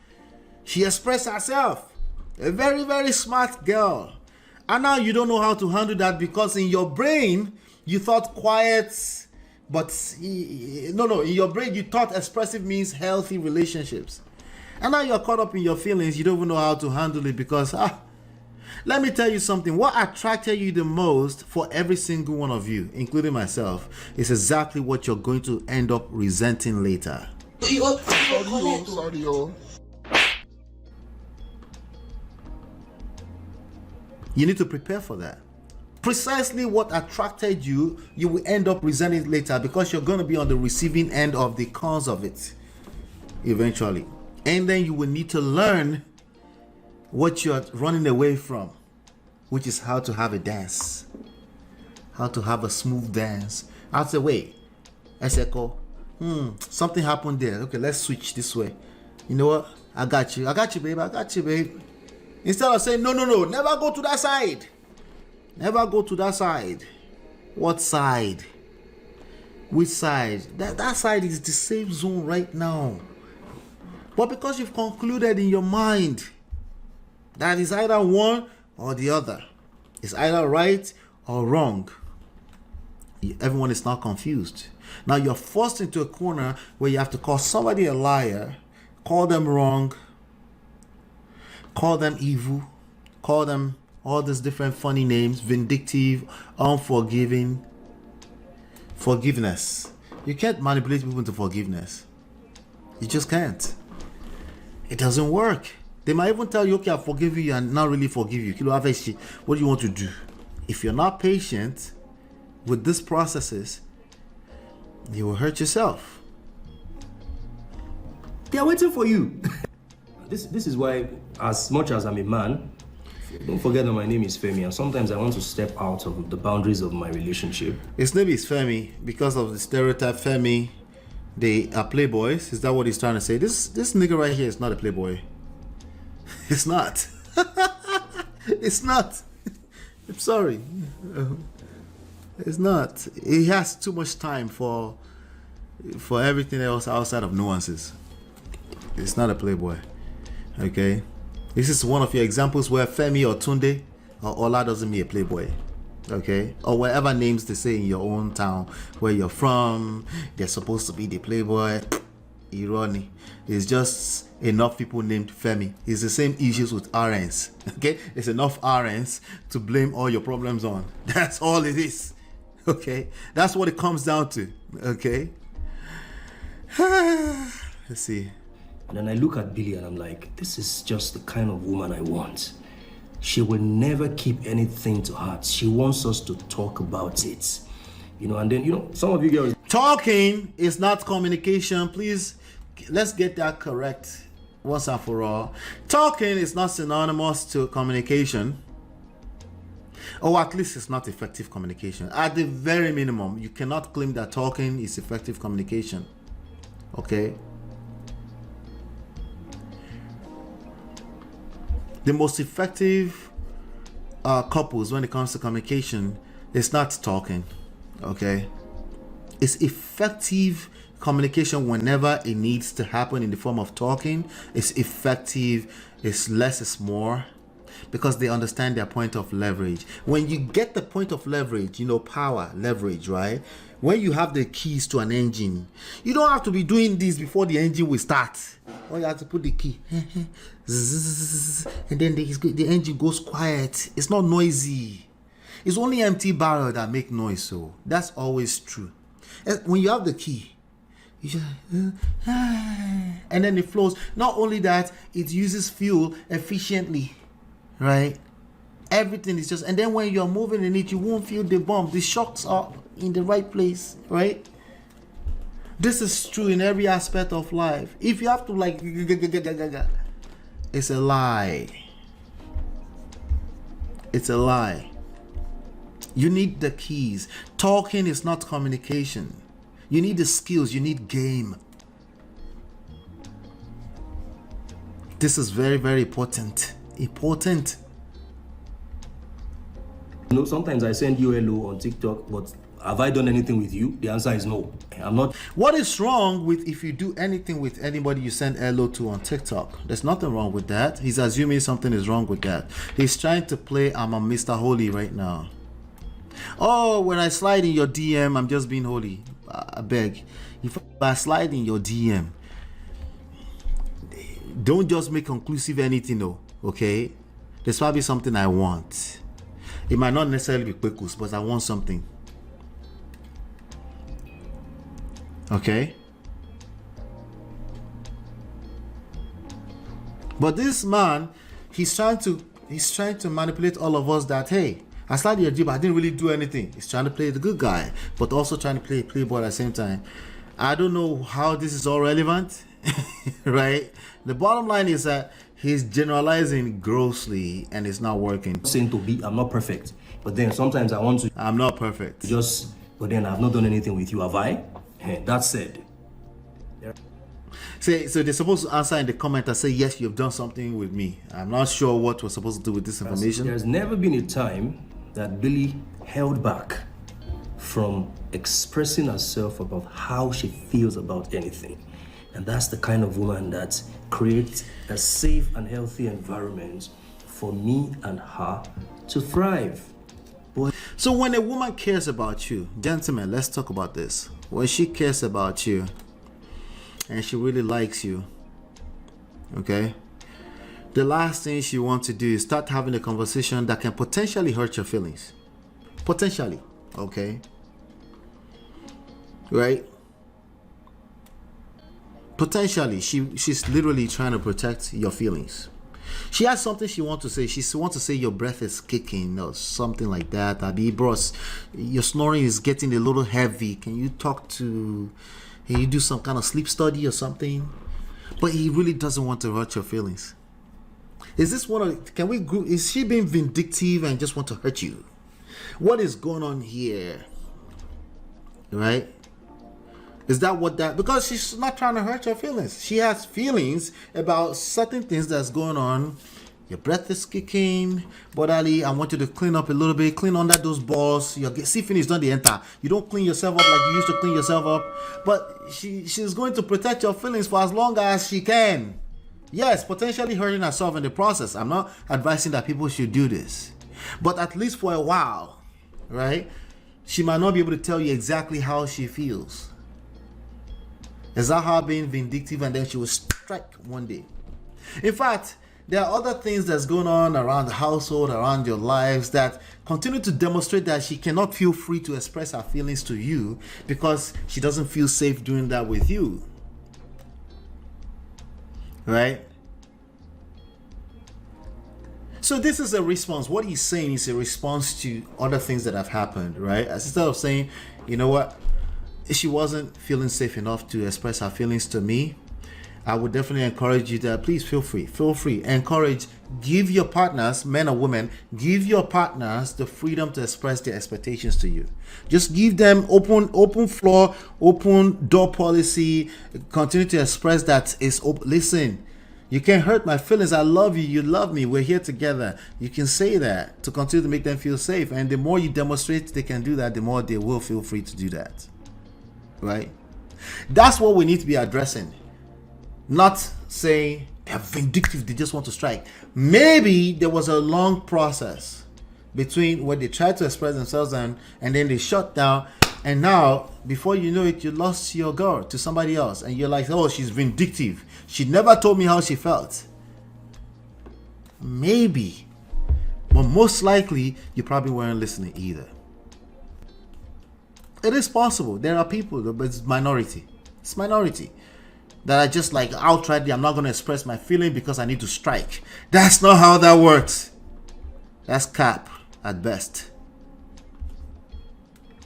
She expressed herself. A very, very smart girl. And now you don't know how to handle that because in your brain, you thought quiet, but in your brain, you thought expressive means healthy relationships. And now you're caught up in your feelings. You don't even know how to handle it because, let me tell you something. What attracted you the most for every single one of you, including myself, is exactly what you're going to end up resenting later. Sorry. You need to prepare for that. Precisely what attracted you, you will end up resenting later because you're going to be on the receiving end of the cause of it eventually. And then you will need to learn what you're running away from, which is how to have a dance, how to have a smooth dance. I'll say, wait, something happened there. Okay, let's switch this way. You know what? I got you, babe. Instead of saying, no, never go to that side. Never go to that side. What side? Which side? That side is the safe zone right now. But because you've concluded in your mind that is either one or the other, it's either right or wrong, everyone is now confused. Now you're forced into a corner where you have to call somebody a liar, call them wrong, call them evil, call them all these different funny names: vindictive, unforgiving, forgiveness. You can't manipulate people into forgiveness. You just can't. It doesn't work. They might even tell you, okay, I forgive you, and not really forgive you. What do you want to do? If you're not patient with these processes, you will hurt yourself. They are waiting for you. This is why, as much as I'm a man, don't forget that my name is Femi, and sometimes I want to step out of the boundaries of my relationship. His name is Femi because of the stereotype. Femi, they are playboys. Is that what he's trying to say? This nigga right here is not a playboy. It's not. It's not. I'm sorry. It's not. He has too much time for everything else outside of nuances. It's not a playboy. Okay? This is one of your examples where Femi or Tunde or Ola doesn't mean a playboy. Okay? Or whatever names they say in your own town where you're from, they're supposed to be the playboy. Irony. It's just enough people named Femi. It's the same issues with RNs. Okay? It's enough RNs to blame all your problems on. That's all it is. Okay? That's what it comes down to. Okay? Let's see. And then I look at Billy and I'm like, this is just the kind of woman I want. She will never keep anything to heart. She wants us to talk about it. And then, some of you girls... Talking is not communication. Please, let's get that correct once and for all. Talking is not synonymous to communication. Or at least it's not effective communication. At the very minimum, you cannot claim that talking is effective communication. Okay? The most effective couples when it comes to communication is not talking. Okay? It's effective communication whenever it needs to happen in the form of talking. It's effective. It's less is more, because they understand their point of leverage. When you get the point of leverage, power, leverage, right? When you have the keys to an engine, you don't have to be doing this before the engine will start. Or you have to put the key. And then the engine goes quiet. It's not noisy. It's only empty barrel that make noise, so that's always true. And when you have the key, you just and then it flows. Not only that, it uses fuel efficiently, right? Everything is just, and then when you're moving in it, you won't feel the bump. The shocks are in the right place, right? This is true in every aspect of life. If you have to it's a lie. It's a lie. You need the keys. Talking is not communication. You need the skills. You need game. This is very, very important. Important. Sometimes I send you hello on TikTok, but have I done anything with you? The answer is no. I'm not. What is wrong with if you do anything with anybody you send hello to on TikTok? There's nothing wrong with that. He's assuming something is wrong with that. He's trying to play I'm a Mr. Holy right now. Oh, when I slide in your DM, I'm just being holy. I beg. If I slide in your DM, don't just make conclusive anything, though. Okay? There's probably something I want. It might not necessarily be quikus, but I want something. Okay? But this man, he's trying to manipulate all of us that, hey, I started your job, I didn't really do anything. He's trying to play the good guy, but also trying to play playboy at the same time. I don't know how this is all relevant, right? The bottom line is that he's generalizing grossly and it's not working. I'm not perfect, but then sometimes I want to. I'm not perfect. But then I've not done anything with you, have I? That said. So they're supposed to answer in the comment and say, yes, you've done something with me. I'm not sure what we're supposed to do with this information. There's never been a time that Billy held back from expressing herself about how she feels about anything. And that's the kind of woman that creates a safe and healthy environment for me and her to thrive. So when a woman cares about you, gentlemen, let's talk about this. When she cares about you and she really likes you, okay, the last thing she wants to do is start having a conversation that can potentially hurt your feelings. Potentially, okay? Right? Potentially, she's literally trying to protect your feelings. She has something she wants to say. She wants to say your breath is kicking or something like that. Abi, bros, your snoring is getting a little heavy. Can you do some kind of sleep study or something? But he really doesn't want to hurt your feelings. Is this is she being vindictive and just want to hurt you? What is going on here? Right? Is that because she's not trying to hurt your feelings. She has feelings about certain things that's going on. Your breath is kicking. But Ali, I want you to clean up a little bit. Clean under those balls. Your see finish don't the enter. You don't clean yourself up like you used to clean yourself up. But she's going to protect your feelings for as long as she can. Yes, potentially hurting herself in the process. I'm not advising that people should do this. But at least for a while, right? She might not be able to tell you exactly how she feels. Is that her being vindictive and then she will strike one day? In fact, there are other things that's going on around the household, around your lives that continue to demonstrate that she cannot feel free to express her feelings to you because she doesn't feel safe doing that with you. Right? So this is a response. What he's saying is a response to other things that have happened, right? Instead of saying, you know what, she wasn't feeling safe enough to express her feelings to me, I would definitely encourage you that please feel free. Give your partners, men or women, give your partners the freedom to express their expectations to you. Just give them open floor, open door policy. Continue to express that is open. Listen, you can't hurt my feelings. I love you. You love me. We're here together. You can say that to continue to make them feel safe. And the more you demonstrate they can do that, the more they will feel free to do that. Right? That's what we need to be addressing. Not saying they're vindictive, they just want to strike. Maybe there was a long process between when they tried to express themselves and then they shut down, and now before you know it, you lost your girl to somebody else and you're like, oh, she's vindictive, she never told me how she felt. Maybe, but most likely you probably weren't listening either. It is possible. There are people, but it's minority. It's minority that are just like outrightly, I'm not going to express my feeling because I need to strike. That's not how that works. That's cap at best.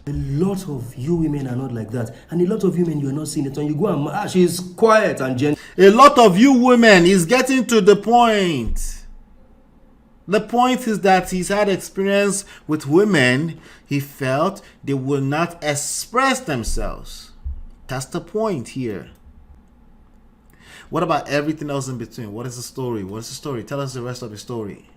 A lot of you women are not like that, and a lot of women you are not seeing it. When you go and she's quiet and gentle. A lot of you women is getting to the point. The point is that he's had experience with women. He felt they will not express themselves. That's the point here. What about everything else in between? What is the story? What is the story? Tell us the rest of the story.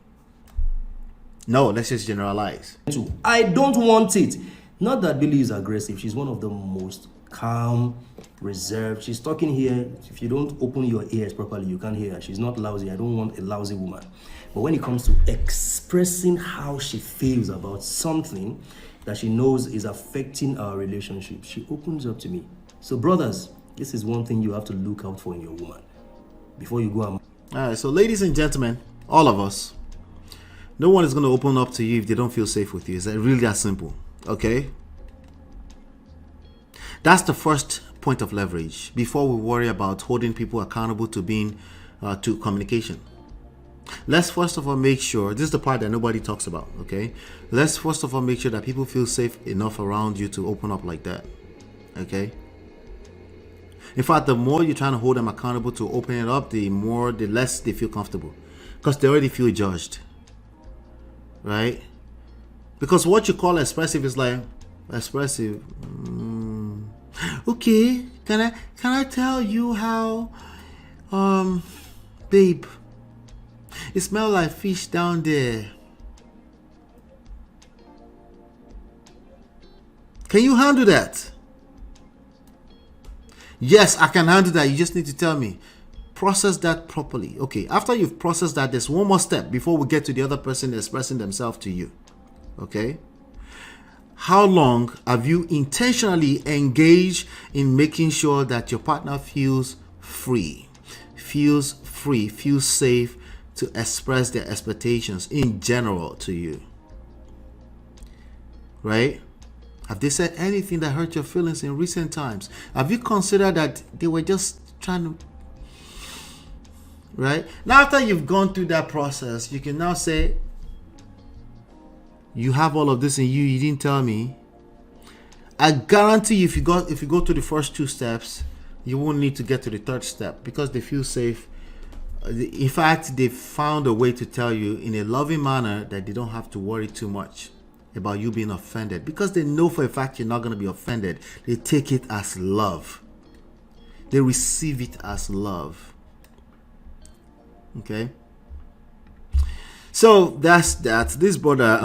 No, let's just generalize. I don't want it. Not that Billy is aggressive. She's one of the most calm, reserved. She's talking here. If you don't open your ears properly, you can't hear her. She's not lousy. I don't want a lousy woman. But when it comes to expressing how she feels about something that she knows is affecting our relationship, she opens up to me. So brothers, this is one thing you have to look out for in your woman before you go and... All right, so ladies and gentlemen, all of us, no one is going to open up to you if they don't feel safe with you. It's really that simple, okay? That's the first point of leverage before we worry about holding people accountable to being to communication. Let's first of all make sure, this is the part that nobody talks about, okay? Let's first of all make sure that people feel safe enough around you to open up like that, okay? In fact, the more you're trying to hold them accountable to open it up, the less they feel comfortable, because they already feel judged, right? Because what you call expressive is like expressive. Okay, can I tell you how, babe, it smells like fish down there. Can you handle that? Yes, I can handle that. You just need to tell me. Process that properly. Okay, after you've processed that, there's one more step before we get to the other person expressing themselves to you. Okay? How long have you intentionally engaged in making sure that your partner feels free, feels safe to express their expectations in general to you? Right? Have they said anything that hurt your feelings in recent times? Have you considered that they were just trying to... Right? Now, after you've gone through that process, you can now say, you have all of this in you, you didn't tell me. I guarantee you, if you go to the first 2 steps, you won't need to get to the 3rd step because they feel safe. In fact, they found a way to tell you in a loving manner that they don't have to worry too much about you being offended, because they know for a fact you're not going to be offended. They take it as love. They receive it as love. Okay? So that's that. This brother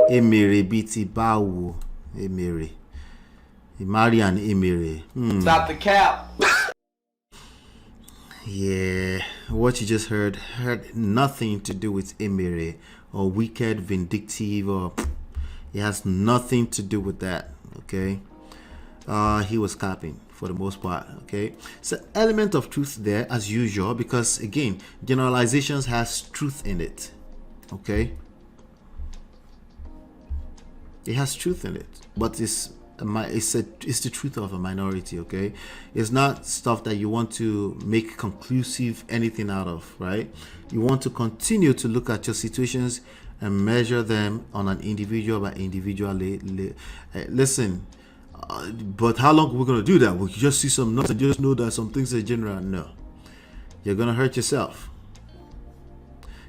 Emiri BT Bawu Emiri. Marian Emiri. Stop the cap. Yeah, what you just heard nothing to do with Emiri or wicked, vindictive, or it has nothing to do with that. Okay, he was capping for the most part. Okay, so element of truth there as usual, because again, generalizations has truth in it. Okay, it has truth in it, but it's the truth of a minority. Okay, it's not stuff that you want to make conclusive anything out of, right? You want to continue to look at your situations and measure them on an individual by individual listen, but how long are we going to do that? We can just see some nuts and just know that some things are general. No, you're going to hurt yourself.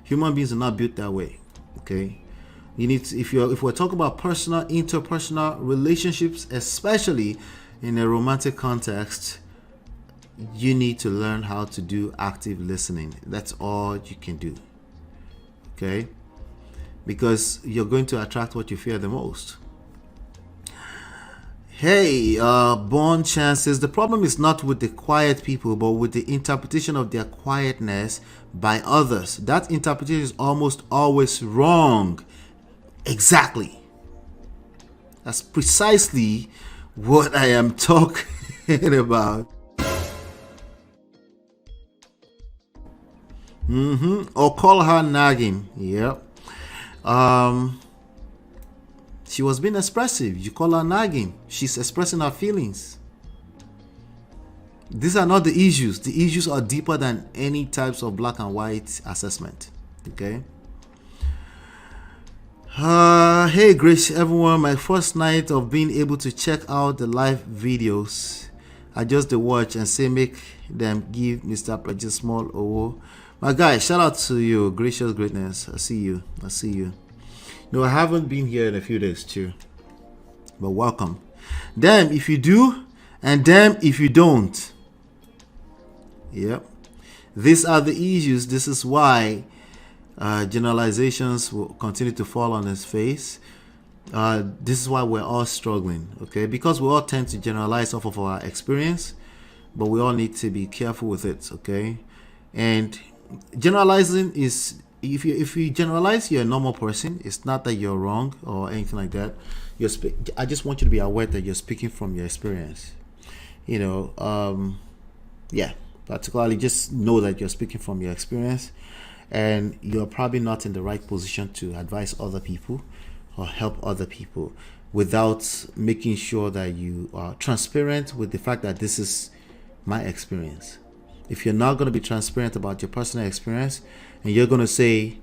Human beings are not built that way. Okay, you need to, if we're talking about personal, interpersonal relationships, especially in a romantic context, you need to learn how to do active listening. That's all you can do. Okay, because you're going to attract what you fear the most. Hey, Born Chances, the problem is not with the quiet people, but with the interpretation of their quietness by others. That interpretation is almost always wrong. Exactly. That's precisely what I am talking about. Or call her nagging. Yep. She was being expressive. You call her nagging. She's expressing her feelings. These are not the issues. The issues are deeper than any types of black and white assessment. Okay. Hey, Grace, everyone. My first night of being able to check out the live videos. I just watch and say make them give Mr. Prejudice small owo. My guy, shout out to you. Gracious greatness. I see you. No, I haven't been here in a few days too. But welcome. Damn if you do, and damn if you don't. Yep. These are the issues. This is why generalizations will continue to fall on his face. This is why we're all struggling, okay? Because we all tend to generalize off of our experience, but we all need to be careful with it, okay? And generalizing is, if you generalize, you're a normal person. It's not that you're wrong or anything like that. I just want you to be aware that you're speaking from your experience. You know, yeah, particularly just know that you're speaking from your experience, and you're probably not in the right position to advise other people or help other people without making sure that you are transparent with the fact that this is my experience. If you're not going to be transparent about your personal experience, and you're going to say,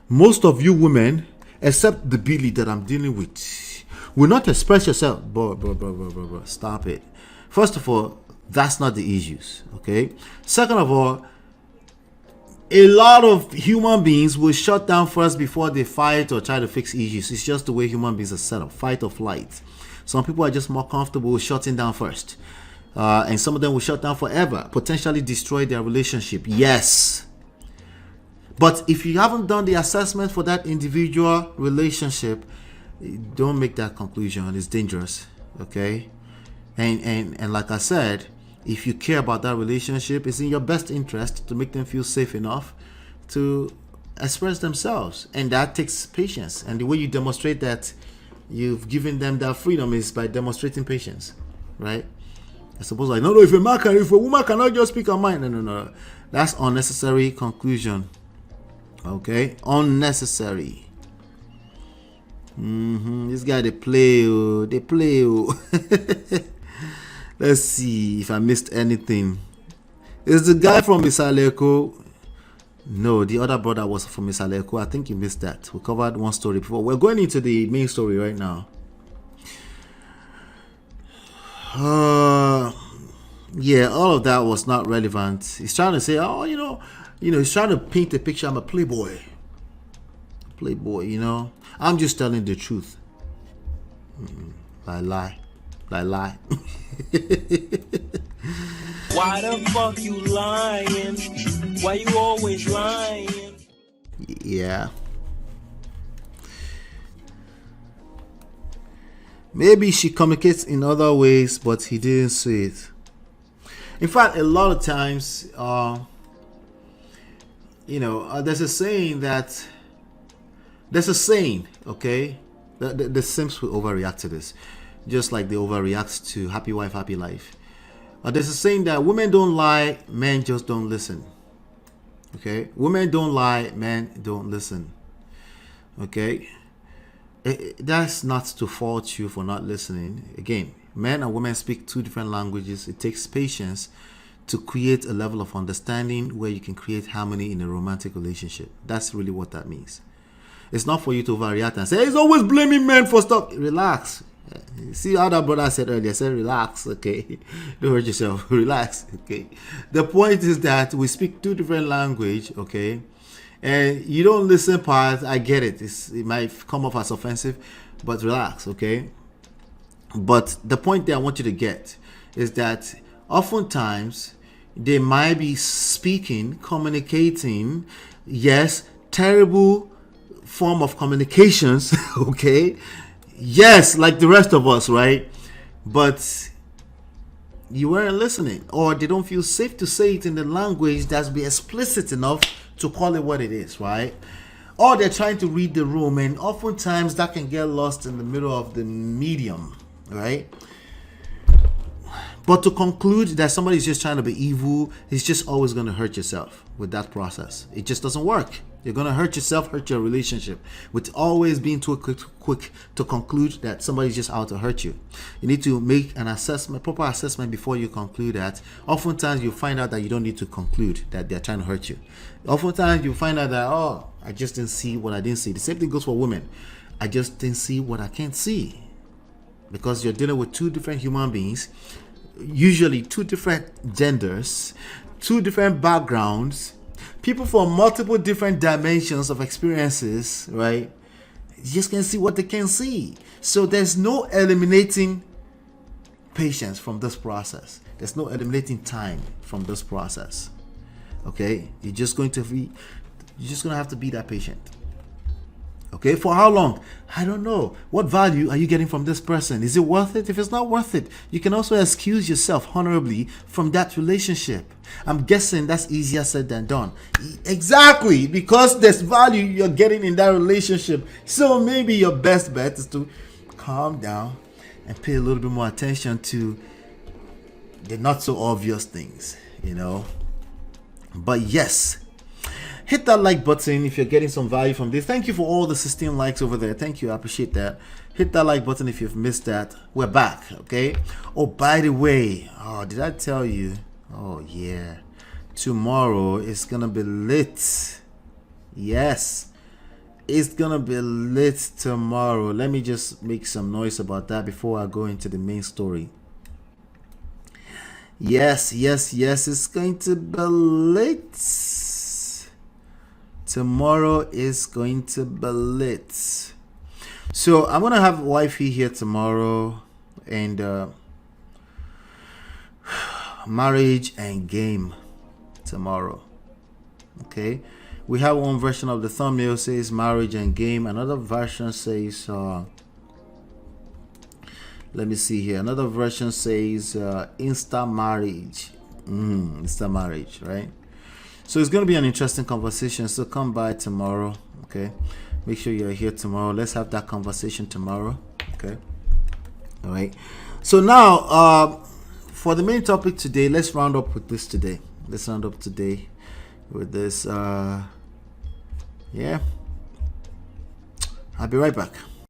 most of you women, except the Billy that I'm dealing with, will not express yourself. Bro, stop it. First of all, that's not the issues, okay? Second of all, a lot of human beings will shut down first before they fight or try to fix issues. It's just the way human beings are set up, fight or flight. Some people are just more comfortable with shutting down first. And some of them will shut down forever, potentially destroy their relationship. Yes. But if you haven't done the assessment for that individual relationship, don't make that conclusion. It's dangerous. Okay? And like I said, if you care about that relationship, it's in your best interest to make them feel safe enough to express themselves. And that takes patience. And the way you demonstrate that you've given them that freedom is by demonstrating patience. Right? I suppose like, no, if a woman cannot just speak her mind. No. That's unnecessary conclusion. Okay? Unnecessary. This guy, they play. Let's see if I missed anything. Is the guy from Misaleko? No, the other brother was from Misaleko. I think you missed that. We covered one story before. We're going into the main story right now. Yeah, all of that was not relevant. He's trying to say, oh, he's trying to paint a picture. I'm a playboy. I'm just telling the truth. Lie. Why the fuck you lying? Why you always lying? Yeah. Maybe she communicates in other ways, but he didn't say it. In fact, a lot of times, there's a saying, okay? The Sims will overreact to this, just like they overreact to Happy Wife, Happy Life. There's a saying that women don't lie, men just don't listen. Okay? Women don't lie, men don't listen. Okay? That's not to fault you for not listening. Again, men and women speak two different languages. It takes patience to create a level of understanding where you can create harmony in a romantic relationship. That's really what that means. It's not for you to overreact and say, he's always blaming men for stuff. Relax. See how that brother said earlier, said relax, okay? Don't hurt yourself, relax, okay? The point is that we speak two different language, okay? And you don't listen part, I get it. It might come off as offensive, but relax, okay? But the point that I want you to get is that oftentimes they might be speaking, communicating, yes, terrible form of communications, okay? Yes, like the rest of us, right? But you weren't listening, or they don't feel safe to say it in the language that's be explicit enough to call it what it is, right? Or they're trying to read the room, and oftentimes that can get lost in the middle of the medium, right? But to conclude that somebody's just trying to be evil, it's just always going to hurt yourself with that process. It just doesn't work. You're going to hurt yourself, hurt your relationship, with always being too quick to conclude that somebody's just out to hurt you. You need to make an assessment, proper assessment before you conclude that. Oftentimes you find out that you don't need to conclude that they're trying to hurt you. Oftentimes you find out that, oh, I just didn't see what I didn't see. The same thing goes for women. I just didn't see what I can't see. Because you're dealing with two different human beings, usually two different genders, two different backgrounds, people from multiple different dimensions of experiences, right? You just can't see what they can see. So there's no eliminating patience from this process. There's no eliminating time from this process. Okay? You're just going to have to be that patient. Okay, for how long? I don't know. What value are you getting from this person? Is it worth it? If it's not worth it, you can also excuse yourself honorably from that relationship. I'm guessing that's easier said than done. Exactly, because there's value you're getting in that relationship. So maybe your best bet is to calm down and pay a little bit more attention to the not so obvious things, But yes, hit that like button if you're getting some value from this. Thank you for all the 16 likes over there. Thank you. I appreciate that. Hit that like button if you've missed that. We're back, okay? Oh, by the way, did I tell you? Oh, yeah. Tomorrow is going to be lit. Yes. It's going to be lit tomorrow. Let me just make some noise about that before I go into the main story. Yes. It's going to be lit. Tomorrow is going to be lit. So I'm gonna have wifey here tomorrow, and marriage and game tomorrow. Okay, we have one version of the thumbnail says marriage and game. Another version says let me see here. Another version says insta marriage. Insta marriage, right? So it's going to be an interesting conversation. So come by tomorrow, okay? Make sure you're here tomorrow. Let's have that conversation tomorrow, okay? All right. So now, for the main topic today, let's round up with this today. Let's round up today with this. Yeah. I'll be right back.